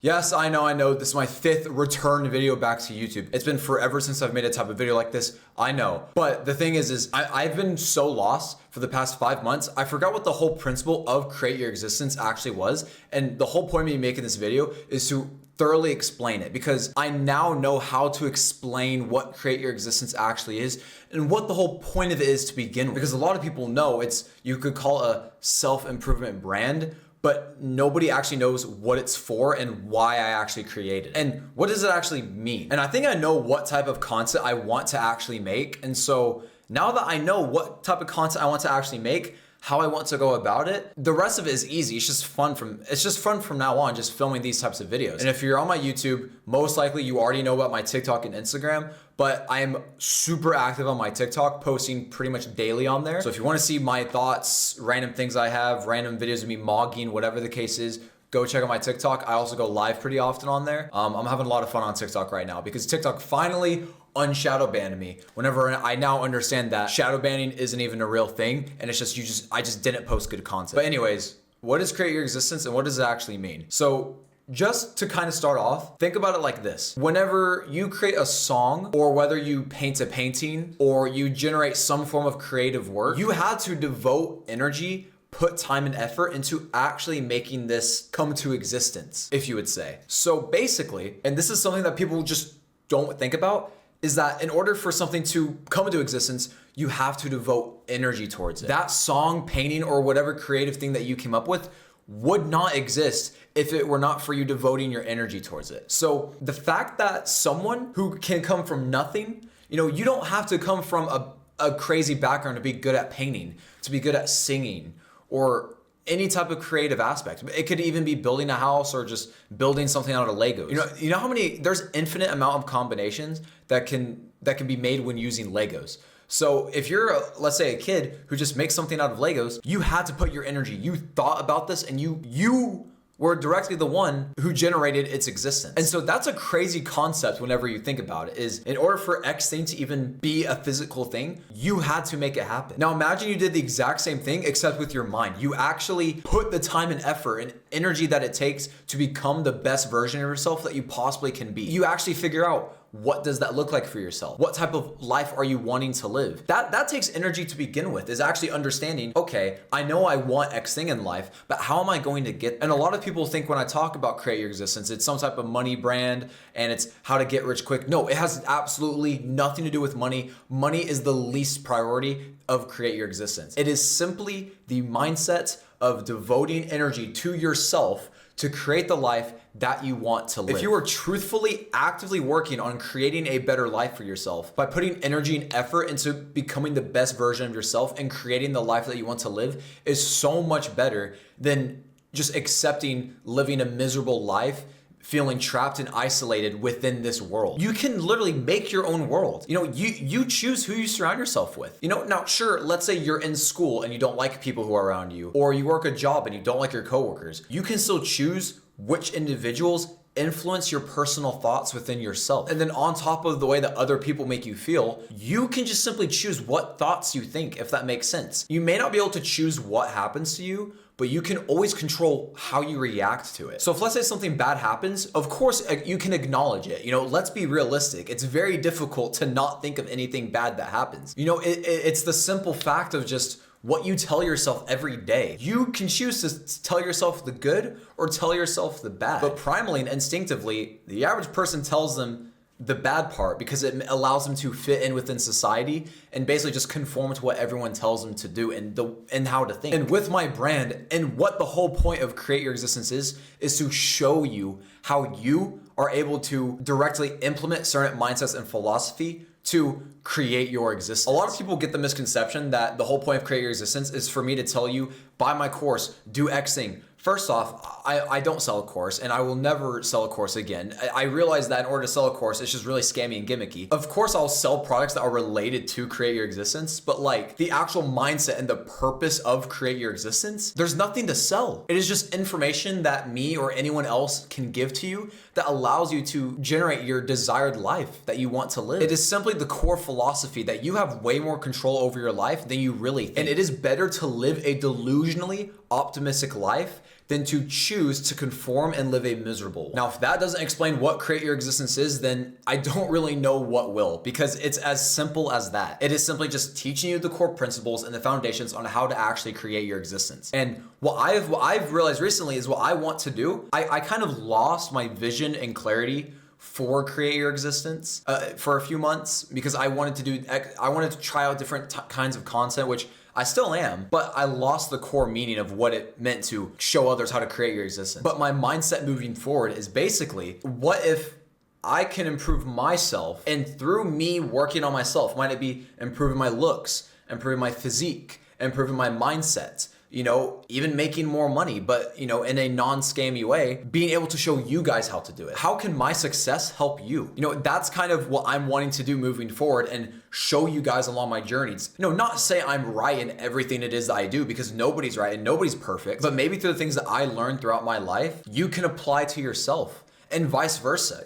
Yes, I know. This is my 5th return video back to YouTube. It's been forever since I've made a type of video like this, I know. But the thing is I've been so lost for the past 5 months. I forgot what the whole principle of create your existence actually was. And the whole point of me making this video is to thoroughly explain it, because I now know how to explain what create your existence actually is and what the whole point of it is to begin with. Because a lot of people know you could call it a self-improvement brand, but nobody actually knows what it's for and why I actually created it. And what does it actually mean? And I think I know what type of content I want to actually make. And so now that I know what type of content I want to actually make, how I want to go about it, the rest of it is easy. It's just fun from now on, just filming these types of videos. And if you're on my YouTube, most likely you already know about my TikTok and Instagram, but I am super active on my TikTok, posting pretty much daily on there. So if you want to see my thoughts, random things I have, random videos of me mogging, whatever the case is, go check out my TikTok. I also go live pretty often on there. I'm having a lot of fun on TikTok right now because TikTok finally unshadow banned me. Whenever I now understand that shadow banning isn't even a real thing, and it's just I just didn't post good content. But anyways, what is create your existence and what does it actually mean? So just to kind of start off, think about it like this. Whenever you create a song, or whether you paint a painting, or you generate some form of creative work, you had to devote energy, put time and effort into actually making this come to existence, if you would say. So basically, and this is something that people just don't think about, is that in order for something to come into existence, you have to devote energy towards it. That song, painting, or whatever creative thing that you came up with would not exist if it were not for you devoting your energy towards it. So the fact that someone who can come from nothing, you don't have to come from a crazy background to be good at painting, to be good at singing, or any type of creative aspect. It could even be building a house or just building something out of Legos. You know how there's infinite amount of combinations that can be made when using Legos. So if you're, let's say, a kid who just makes something out of Legos, you had to put your energy. You thought about this, and you were directly the one who generated its existence. And so that's a crazy concept whenever you think about it, is in order for X thing to even be a physical thing, you had to make it happen. Now imagine you did the exact same thing except with your mind. You actually put the time and effort and energy that it takes to become the best version of yourself that you possibly can be. You actually figure out, what does that look like for yourself? What type of life are you wanting to live? That takes energy to begin with, is actually understanding, okay, I know I want X thing in life, but how am I going to get? And a lot of people think when I talk about create your existence, it's some type of money brand and it's how to get rich quick. No, it has absolutely nothing to do with money. Money is the least priority of create your existence. It is simply the mindset of devoting energy to yourself to create the life that you want to live. If you are truthfully, actively working on creating a better life for yourself by putting energy and effort into becoming the best version of yourself and creating the life that you want to live, is so much better than just accepting living a miserable life, feeling trapped and isolated within this world. You can literally make your own world. You choose who you surround yourself with. Now sure, let's say you're in school and you don't like people who are around you, or you work a job and you don't like your coworkers. You can still choose which individuals influence your personal thoughts within yourself. And then on top of the way that other people make you feel, you can just simply choose what thoughts you think, if that makes sense. You may not be able to choose what happens to you, but you can always control how you react to it. So if, let's say, something bad happens, of course you can acknowledge it. Let's be realistic. It's very difficult to not think of anything bad that happens. It's the simple fact of just what you tell yourself every day. You can choose to tell yourself the good or tell yourself the bad. But primally and instinctively, the average person tells them the bad part because it allows them to fit in within society and basically just conform to what everyone tells them to do and how to think. And with my brand, and what the whole point of create your existence is to show you how you are able to directly implement certain mindsets and philosophy to create your existence. A lot of people get the misconception that the whole point of create your existence is for me to tell you, buy my course, do X thing. First off, I don't sell a course, and I will never sell a course again. I realize that in order to sell a course, it's just really scammy and gimmicky. Of course, I'll sell products that are related to create your existence, but like the actual mindset and the purpose of create your existence, there's nothing to sell. It is just information that me or anyone else can give to you that allows you to generate your desired life that you want to live. It is simply the core philosophy that you have way more control over your life than you really think. And it is better to live a delusionally optimistic life than to choose to conform and live a miserable one. Now, if that doesn't explain what create your existence is, then I don't really know what will, because it's as simple as that. It is simply just teaching you the core principles and the foundations on how to actually create your existence. And what I've realized recently is what I want to do. I kind of lost my vision and clarity for create your existence for a few months, because I wanted to try out different kinds of content, which I still am, but I lost the core meaning of what it meant to show others how to create your existence. But my mindset moving forward is basically, what if I can improve myself, and through me working on myself, might it be improving my looks, improving my physique, improving my mindset, even making more money, but in a non-scammy way, being able to show you guys how to do it. How can my success help you? That's kind of what I'm wanting to do moving forward, and show you guys along my journeys. Not to say I'm right in everything it is that I do, because nobody's right and nobody's perfect, but maybe through the things that I learned throughout my life, you can apply to yourself. And vice versa.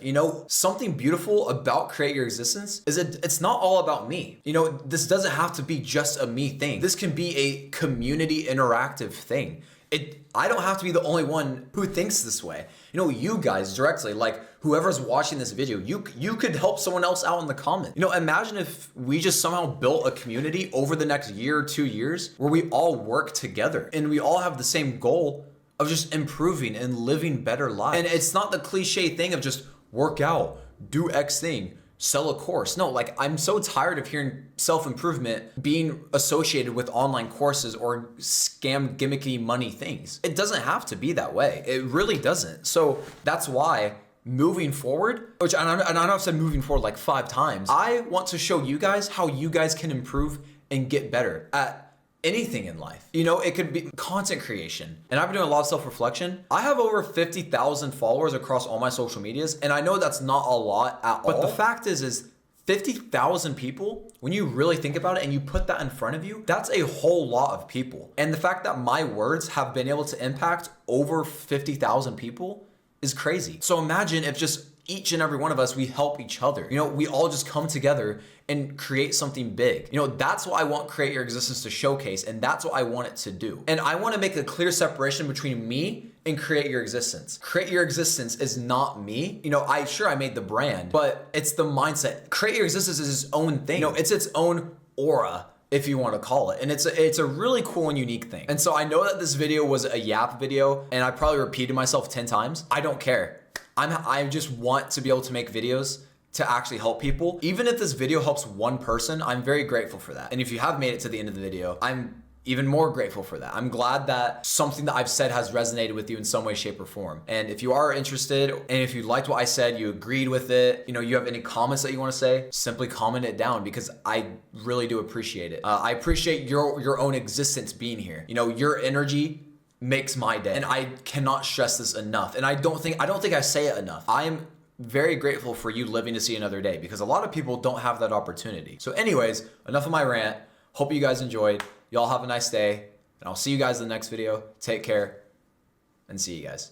Something beautiful about create your existence is it's not all about me. This doesn't have to be just a me thing. This can be a community interactive thing. I don't have to be the only one who thinks this way. You guys directly, like whoever's watching this video, you could help someone else out in the comment. Imagine if we just somehow built a community over the next year or 2 years where we all work together and we all have the same goal of just improving and living better lives. And it's not the cliche thing of just work out, do X thing, sell a course. No, I'm so tired of hearing self-improvement being associated with online courses or scam gimmicky money things. It doesn't have to be that way. It really doesn't. So that's why moving forward, which I know I've said moving forward like 5 times, I want to show you guys how you guys can improve and get better at anything in life. It could be content creation. And I've been doing a lot of self-reflection. I have over 50,000 followers across all my social medias. And I know that's not a lot at all. But the fact is 50,000 people, when you really think about it and you put that in front of you, that's a whole lot of people. And the fact that my words have been able to impact over 50,000 people is crazy. So imagine if just each and every one of us, we help each other. We all just come together and create something big. That's what I want Create Your Existence to showcase, and that's what I want it to do. And I want to make a clear separation between me and Create Your Existence. Create Your Existence is not me. I made the brand, but it's the mindset. Create Your Existence is its own thing. It's its own aura, if you want to call it. And it's a really cool and unique thing. And so I know that this video was a yap video, and I probably repeated myself 10 times. I don't care. I just want to be able to make videos to actually help people. Even if this video helps one person, I'm very grateful for that. And if you have made it to the end of the video, I'm even more grateful for that. I'm glad that something that I've said has resonated with you in some way, shape, or form. And if you are interested, and if you liked what I said, you agreed with it, you have any comments that you want to say, simply comment it down, because I really do appreciate it. I appreciate your own existence being here. Your energy makes my day, and I cannot stress this enough. And I don't think I say it enough. I am very grateful for you living to see another day, because a lot of people don't have that opportunity. So anyways, enough of my rant. Hope you guys enjoyed. Y'all have a nice day, and I'll see you guys in the next video. Take care, and see you guys.